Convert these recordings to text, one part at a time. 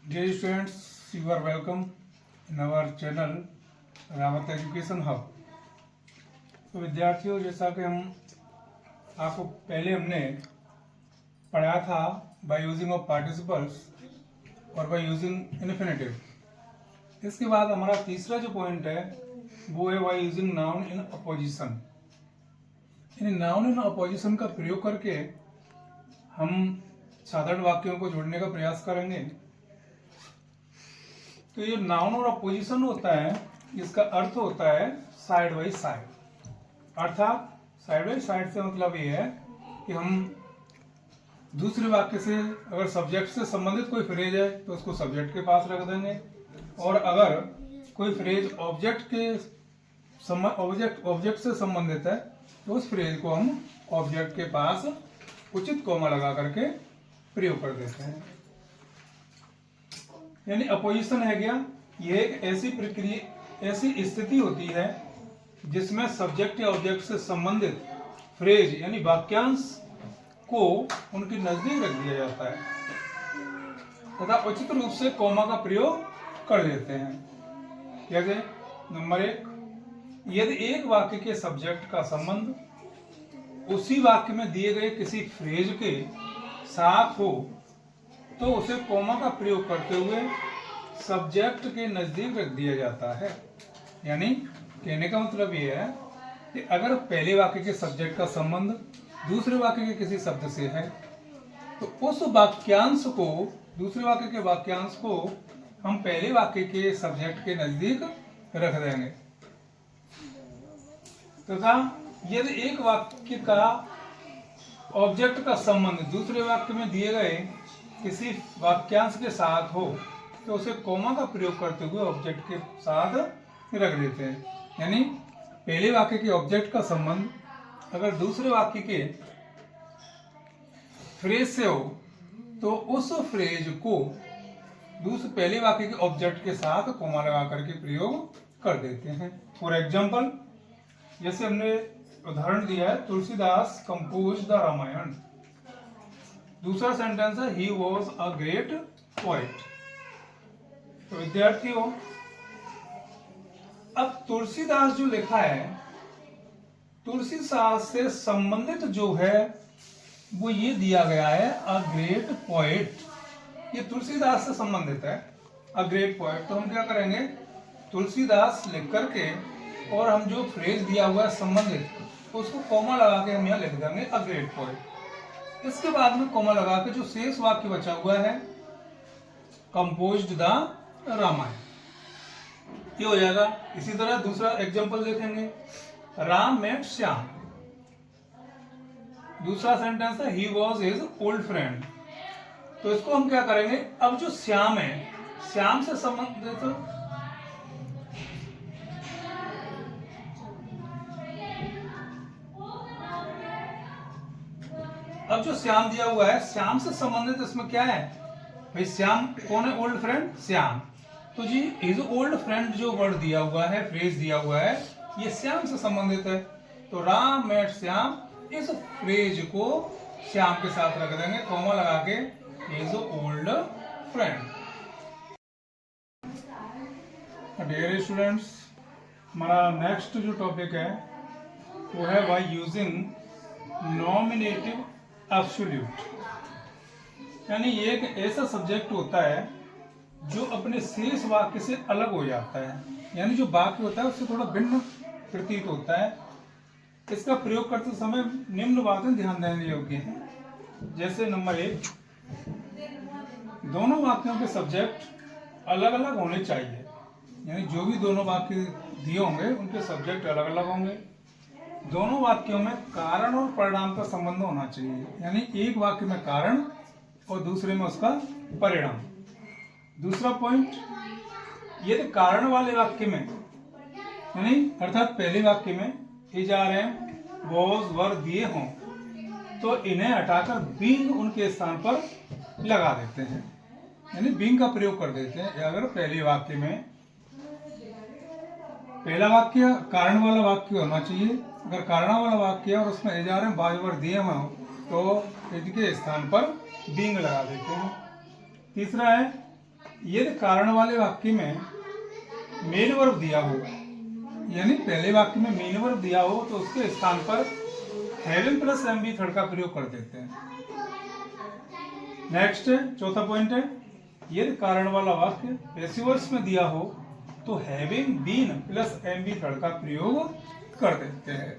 Dear students, you are welcome in our channel Rawat education hub. तो विद्यार्थियों, जैसा कि हम आपको पहले हमने पढ़ाया था बाय यूजिंग ऑफ पार्टिसिपल्स और बाय यूजिंग इन्फिनेटिव। इसके बाद हमारा तीसरा जो पॉइंट है वो है by using noun in opposition. In noun in opposition का प्रयोग करके हम साधारण वाक्यों को जोड़ने का प्रयास करेंगे। तो ये नाउन और अपोजिशन होता है, इसका अर्थ होता है साइड बाई साइड। अर्थात साइड बाई साइड से मतलब ये है कि हम दूसरे वाक्य से अगर सब्जेक्ट से संबंधित कोई फ्रेज है तो उसको सब्जेक्ट के पास रख देंगे, और अगर कोई फ्रेज ऑब्जेक्ट से संबंधित है तो उस फ्रेज को हम ऑब्जेक्ट के पास उचित कॉमा लगा करके प्रयोग कर देते हैं। यानी अपोजिशन है गया, यह एक ऐसी प्रक्रिया, ऐसी स्थिति होती है जिसमें सब्जेक्ट या ऑब्जेक्ट से संबंधित फ्रेज यानी वाक्यांश को उनके नजदीक रख दिया जाता है तथा उचित रूप से कॉमा का प्रयोग कर देते हैं। जैसे नंबर 1, यदि एक वाक्य के सब्जेक्ट का संबंध उसी वाक्य में दिए गए किसी फ्रेज के साथ हो तो उसे कॉमा का प्रयोग करते हुए सब्जेक्ट के नजदीक रख दिया जाता है। यानी कहने का मतलब यह है कि अगर पहले वाक्य के सब्जेक्ट का संबंध दूसरे वाक्य के किसी शब्द से है तो उस वाक्यांश को, दूसरे वाक्य के वाक्यांश को हम पहले वाक्य के सब्जेक्ट के नजदीक रख देंगे तथा यदि एक वाक्य का ऑब्जेक्ट का संबंध दूसरे वाक्य में दिए गए किसी वाक्यांश के साथ हो तो उसे कॉमा का प्रयोग करते हुए ऑब्जेक्ट के साथ रख देते हैं। यानी पहले वाक्य के ऑब्जेक्ट का संबंध अगर दूसरे वाक्य के फ्रेज से हो तो उस फ्रेज को पहले वाक्य के ऑब्जेक्ट के साथ कॉमा लगा करके प्रयोग कर देते हैं। फॉर एग्जाम्पल, जैसे हमने उदाहरण दिया है, तुलसीदास कंपोज द रामायण। दूसरा सेंटेंस है he was a great poet. तो विद्यार्थियों, अब तुलसीदास जो लिखा है, तुलसीदास से संबंधित जो है वो ये दिया गया है अ ग्रेट पोएट। ये तुलसीदास से संबंधित है अ ग्रेट पोएट। तो हम क्या करेंगे, तुलसीदास लिख करके और हम जो फ्रेज दिया हुआ है संबंधित उसको कॉमा लगा के हम यहाँ लिख देंगे अ ग्रेट पोएट। इसके बाद में कॉमा लगा के जो शेष वाक्य बचा हुआ है कंपोज्ड द रामायण, ये हो जाएगा। इसी तरह दूसरा एग्जांपल देखेंगे, राम मेट श्याम। दूसरा सेंटेंस है he was his old friend. तो इसको हम क्या करेंगे, अब जो श्याम है, श्याम से संबंधित अब जो श्याम दिया हुआ है, श्याम से संबंधित इसमें क्या है भाई, श्याम कौन है, ओल्ड फ्रेंड श्याम। तो जी इज ओल्ड फ्रेंड जो वर्ड दिया हुआ है, फ्रेज दिया हुआ है, ये श्याम से संबंधित है। तो राम मेट श्याम, इस फ्रेज को श्याम के साथ रख देंगे कॉमा लगा के, is old friend. Dear students, हमारा नेक्स्ट जो टॉपिक है वो है बाय यूजिंग नॉमिनेटिव एब्सोल्यूट। यानी ये एक ऐसा सब्जेक्ट होता है जो अपने शेष वाक्य से अलग हो जाता है, यानी जो वाक्य होता है उससे थोड़ा भिन्न प्रतीत होता है। इसका प्रयोग करते समय निम्न बातें ध्यान देने योग्य हैं। जैसे नंबर 1, दोनों वाक्यों के सब्जेक्ट अलग अलग होने चाहिए। यानी जो भी दोनों वाक्य दिए होंगे उनके सब्जेक्ट अलग अलग होंगे। दोनों वाक्यों में कारण और परिणाम का संबंध होना चाहिए। यानी एक वाक्य में कारण और दूसरे में उसका परिणाम। दूसरा पॉइंट, यदि कारण वाले वाक्य में, यानी अर्थात पहले वाक्य में is are am was were दिए हों तो इन्हें हटाकर बीइंग उनके स्थान पर लगा देते हैं, यानी बीइंग का प्रयोग कर देते हैं। अगर पहले वाक्य में पहला वाक्य कारण वाला वाक्य होना चाहिए, अगर कारण वाला वाक्य और उसमें is are am was were दिए हों तो इनके स्थान पर बीइंग लगा देते हैं। तीसरा है यदि कारण वाले वाक्य में मेन वर्ब दिया हो, यानी पहले वाक्य में मेन वर्ब दिया हो, तो उसके स्थान पर हैविंग प्लस एमबी थर्ड का प्रयोग कर देते हैं। नेक्स्ट चौथा पॉइंट है, यदि कारण वाला वाक्य पैसिव वॉइस में दिया हो तो having been plus MB third का प्रयोग कर देते हैं।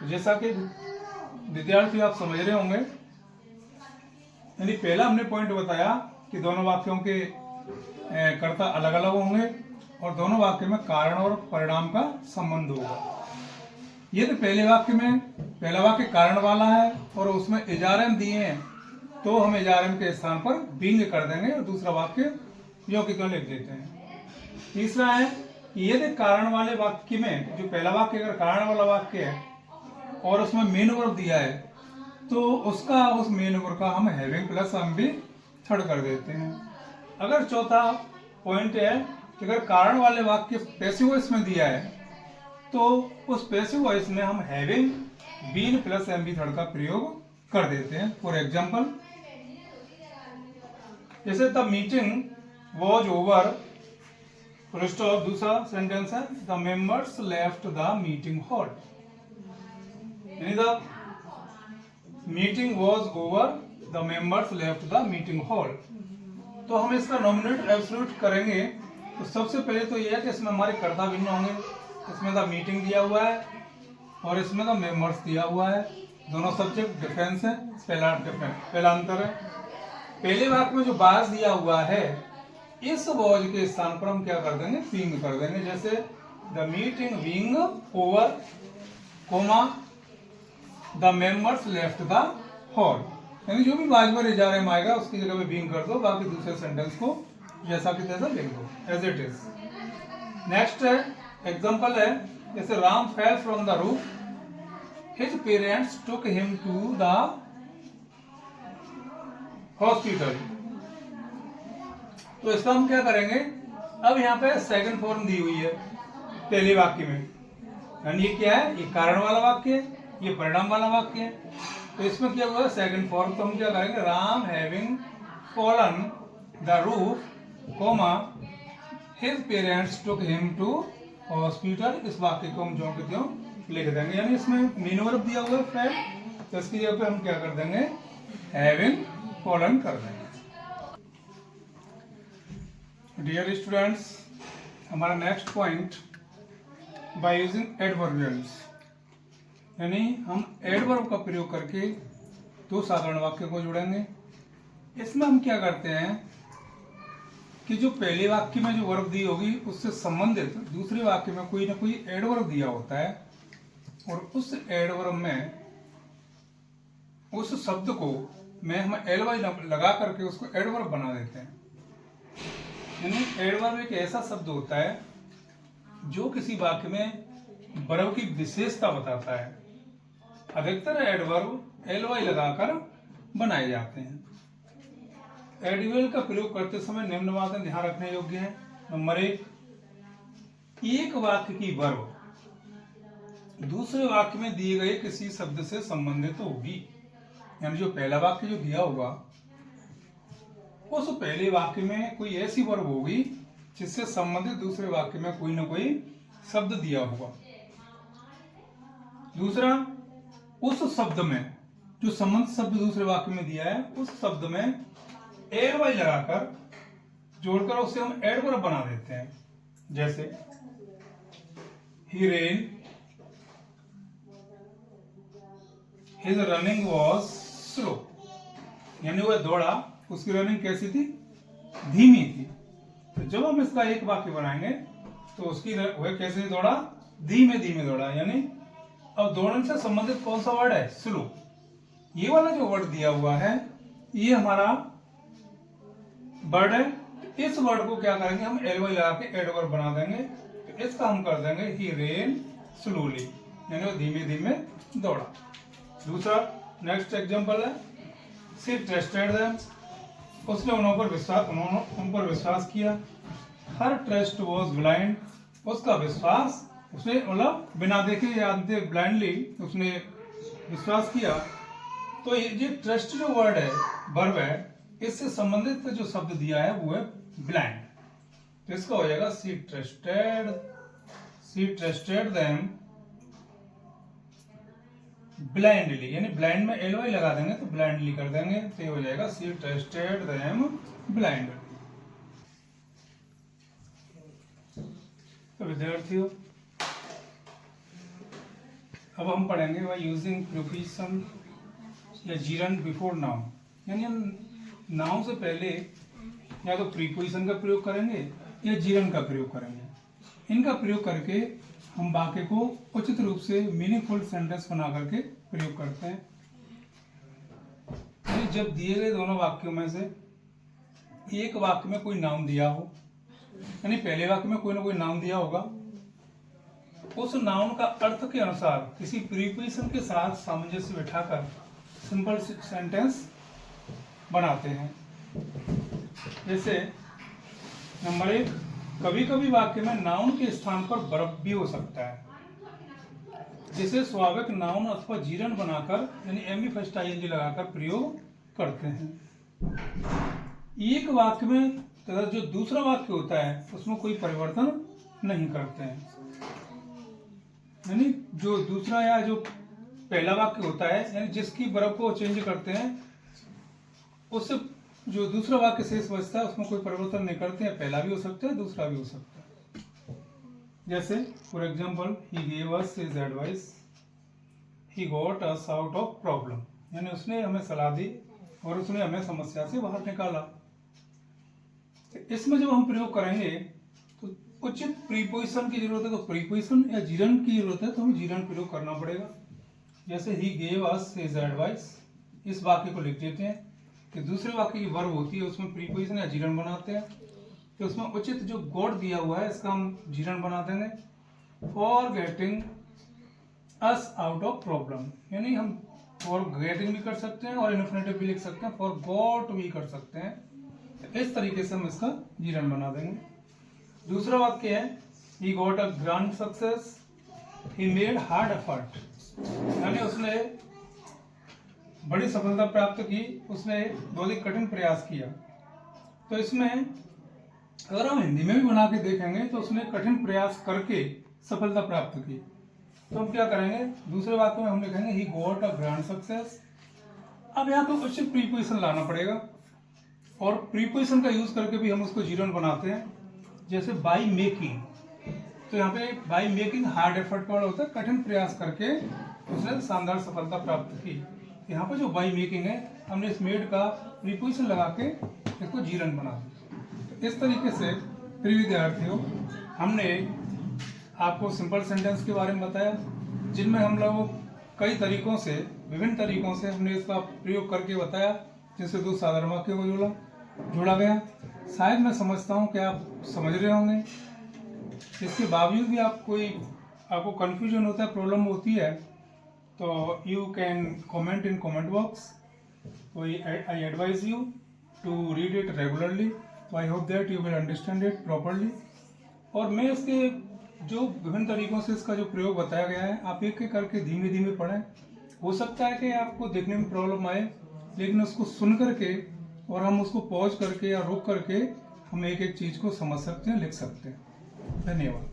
तो जैसा कि विद्यार्थी आप समझ रहे होंगे, यानी पहला हमने पॉइंट बताया कि दोनों वाक्यों के कर्ता अलग अलग होंगे और दोनों वाक्य में कारण और परिणाम का संबंध होगा। यदि पहले वाक्य में पहला वाक्य कारण वाला है और उसमें एजारम दिए हैं, तो हम एजारम के स्थान पर बींग कर देंगे और दूसरा वाक्य यो की तो लिख देते हैं। तीसरा है कि यदि कारण वाले वाक्य में, जो पहला वाक्य अगर कारण वाला वाक्य है और उसमें मेन वर्ब दिया है, तो उसका उस मेन वर्ब का हम हैविंग प्लस हम भी थर्ड कर देते हैं। अगर चौथा पॉइंट है कि अगर कारण वाले वाक्य पैसिव वॉइस में दिया है, तो उस पैसिव वॉइस में हम having been plus M B third का प्रयोग कर देते हैं। फॉर एग्जाम्पल, जैसे the meeting was over, full stop, दूसरा सेंटेंस है the members left the meeting hall, यानी the meeting was over, the members left the meeting hall. तो हम इसका नॉमिनेट एब्सोल्यूट करेंगे, तो सबसे पहले तो यह है कि इसमें हमारे कर्ता भिन्न होंगे। इसमें द मीटिंग दिया हुआ है और इसमें द मेंबर्स दिया हुआ है, दोनों सब्जेक्ट डिफरेंस है। पहला अंतर है, पहले वाक्य में जो बाज दिया हुआ है, इस वॉज के स्थान पर हम क्या कर देंगे, बीइंग कर देंगे। जैसे the meeting being over, comma the members left the hall, यानी जो भी बाज में इजारे में आएगा उसकी जगह में बीइंग कर दो, बाकी दूसरे सेंटेंस को जैसा कि तैसा लिख दो, एज इट इज। नेक्स्ट है एग्जांपल है, जैसे Ram fell from the roof, his parents took him to the hospital. तो इसका हम क्या करेंगे, अब यहाँ पे सेकंड फॉर्म दी हुई है पहले वाक्य में, यानी ये क्या है, ये कारण वाला वाक्य है, ये परिणाम वाला वाक्य है। तो इसमें क्या हुआ, सेकंड फॉर्म। तो हम क्या करेंगे, Ram having fallen the roof, comma his parents took him to hospital, इस वाक्य को हम जो के त्यों लिख देंगे। यानी इसमें मेन वर्ब दिया हुआ है फेल, तो इसकी जगह पे हम क्या कर देंगे, हैविंग फॉलन कर देंगे। डियर स्टूडेंट्स, हमारा next point, by using adverbials, यानी हम एडवर्ब का प्रयोग करके दो साधारण वाक्य को जोड़ेंगे। इसमें हम क्या करते हैं कि जो पहले वाक्य में जो वर्ब दी होगी उससे संबंधित दूसरे वाक्य में कोई ना कोई एडवर्ब दिया होता है, और उस एडवर्ब में उस शब्द को हम एल-वाई लगा करके उसको एडवर्ब बना देते हैं। यानी एडवर्ब एक ऐसा शब्द होता है जो किसी वाक्य में वर्ब की विशेषता बताता है। अधिकतर एडवर्ब एल-वाई लगाकर बनाए जाते हैं। एडवर्ब का प्रयोग करते समय निम्न बातें ध्यान रखने योग्य है। नंबर एक वाक्य की वर्ब दूसरे वाक्य में दिए गए किसी शब्द से संबंधित होगी, यानी जो पहला वाक्य जो दिया होगा उस पहले वाक्य में कोई ऐसी वर्ब होगी जिससे संबंधित दूसरे वाक्य में कोई ना कोई शब्द दिया होगा। दूसरा, उस शब्द में जो संबंधित शब्द दूसरे वाक्य में दिया है उस शब्द में एल-वाई लगाकर जोड़कर उसे हम एडवर्ब बना देते हैं। जैसे ही rain, his running was slow, यानी वह दौड़ा, उसकी रनिंग कैसी थी, धीमी थी। तो जब हम इसका एक वाक्य बनाएंगे तो उसकी वह कैसे दौड़ा, धीमे धीमे दौड़ा। यानी अब दौड़ने से संबंधित कौन सा वर्ड है, स्लो। ये वाला जो वर्ड दिया हुआ है ये हमारा वर्ड है। इस वर्ड को क्या करेंगे, हम एल-वाई लगा के एडवर्ब बना देंगे। तो इसका हम कर देंगे ही रेन स्लोली, यानी वो धीमे धीमे दौड़ा। दूसरा नेक्स्ट एग्जांपल है, शी ट्रस्टेड देम, उसने उन पर विश्वास किया। हर ट्रस्ट वॉज ब्लाइंड, उसका विश्वास, उसने मतलब बिना देखे या ब्लाइंडली उसने विश्वास किया। तो ये ट्रस्ट जो वर्ड है, वर्ब है, इससे संबंधित जो शब्द दिया है वो है ब्लाइंड, तो इसका हो जाएगा शी ट्रस्टेड देम ब्लाइंडली, यानी ब्लाइंड में एल वाई लगा देंगे तो ब्लाइंडली कर देंगे, तो ये हो जाएगा शी ट्रस्टेड देम ब्लाइंडली। तो विद्यार्थियों अब हम पढ़ेंगे बाय यूजिंग प्रीपोजिशन या जीरंड बिफोर नाउन, यानी हम नाउन से पहले या तो प्रीपोजिशन का प्रयोग करेंगे या जीरंड का प्रयोग करेंगे। इनका प्रयोग करके हम वाक्य को उचित रूप से मीनिंगफुल सेंटेंस बना करके प्रयोग करते हैं। जब दिए गए दोनों वाक्यों में से एक वाक्य में कोई नाउन दिया हो, यानी पहले वाक्य में कोई ना कोई नाउन दिया होगा, उस नाउन का अर्थ के अनुसार किसी प्रीपोजिशन के साथ सामंजस्य बिठाकर सिंपल सेंटेंस बनाते हैं। जैसे नंबर 1, कभी कभी वाक्य में नाउन के स्थान पर वर्ब भी हो सकता है, जिसे स्वाभाविक नाउन अथवा जीरंड बनाकर यानी एमी फर्स्ट आईएनजी लगाकर प्रयोग करते हैं। एक वाक्य में तथा जो दूसरा वाक्य होता है उसमें कोई परिवर्तन नहीं करते हैं, यानी जो दूसरा या जो पहला वाक्य होता है यानी जिसकी वर्ब को चेंज करते हैं उससे जो दूसरा वाक्य शेष बचता है उसमें कोई परिवर्तन नहीं करते हैं, पहला भी हो सकता है दूसरा भी हो सकता है। जैसे for example he gave us his advice, he got us out of problem, यानी उसने हमें सलाह दी और उसने हमें समस्या से बाहर निकाला। तो इसमें जब हम प्रयोग करेंगे तो उचित प्रीपोजिशन की जरूरत है तो प्रीपोजिशन या जीरंड की जरूरत है तो हमें जीरंड प्रयोग करना पड़ेगा। जैसे he gave us his advice, इस वाक्य को लिख देते हैं कि दूसरे वाक्य की वर्ब होती है उसमें प्रीपोजिशन या जीरंड बनाते हैं, तो उसमें उचित जो गॉट दिया हुआ है इसका हम जीरंड बना देंगे। For getting us out of problem, यानी हम फॉर गेटिंग भी कर सकते हैं और इन्फिनेटिव भी लिख सकते हैं, फॉर गॉट भी कर सकते हैं। तो इस तरीके से हम इसका जीरंड बना देंगे। दूसरा वाक्य है he got a grand success, he made hard effort, यानी उसने बड़ी सफलता प्राप्त की, उसने बहुत ही कठिन प्रयास किया। तो इसमें अगर हम हिंदी में भी बना के देखेंगे तो उसने कठिन प्रयास करके सफलता प्राप्त की, तो हम क्या करेंगे दूसरे वाक्य में हम लिखेंगे he got a grand success. अब यहाँ पे उचित प्रीपोजिशन लाना पड़ेगा और प्रीपोजिशन का यूज करके भी हम उसको जीरंड बनाते हैं। जैसे बाई मेकिंग, तो यहाँ पे बाई मेकिंग हार्ड एफर्ट का होता है, कठिन प्रयास करके उसने शानदार सफलता प्राप्त की। यहाँ पे जो बाई मेकिंग है हमने इस मेड का प्रीपोजिशन लगा के इसको जीरंड बना दिया। तो इस तरीके से प्रिय विद्यार्थियों हमने आपको सिंपल सेंटेंस के बारे में बताया, जिनमें हम लोग कई तरीकों से विभिन्न तरीकों से हमने इसका प्रयोग करके बताया, जिससे दो साधारण वाक्यों को जोड़ा गया। शायद मैं समझता हूँ कि आप समझ रहे होंगे। इसके बावजूद भी आपको कंफ्यूजन होता है, प्रॉब्लम होती है, तो you can comment in comment box. तो I advise you to read it regularly, तो I hope that you will understand it properly. और मैं इसके जो विभिन्न तरीकों से इसका जो प्रयोग बताया गया है आप एक एक करके धीमे धीमे पढ़ें। हो सकता है कि आपको देखने में प्रॉब्लम आए, लेकिन उसको सुन करके और हम उसको पॉज करके या रोक करके हम एक एक चीज को समझ सकते हैं, लिख सकते हैं। धन्यवाद।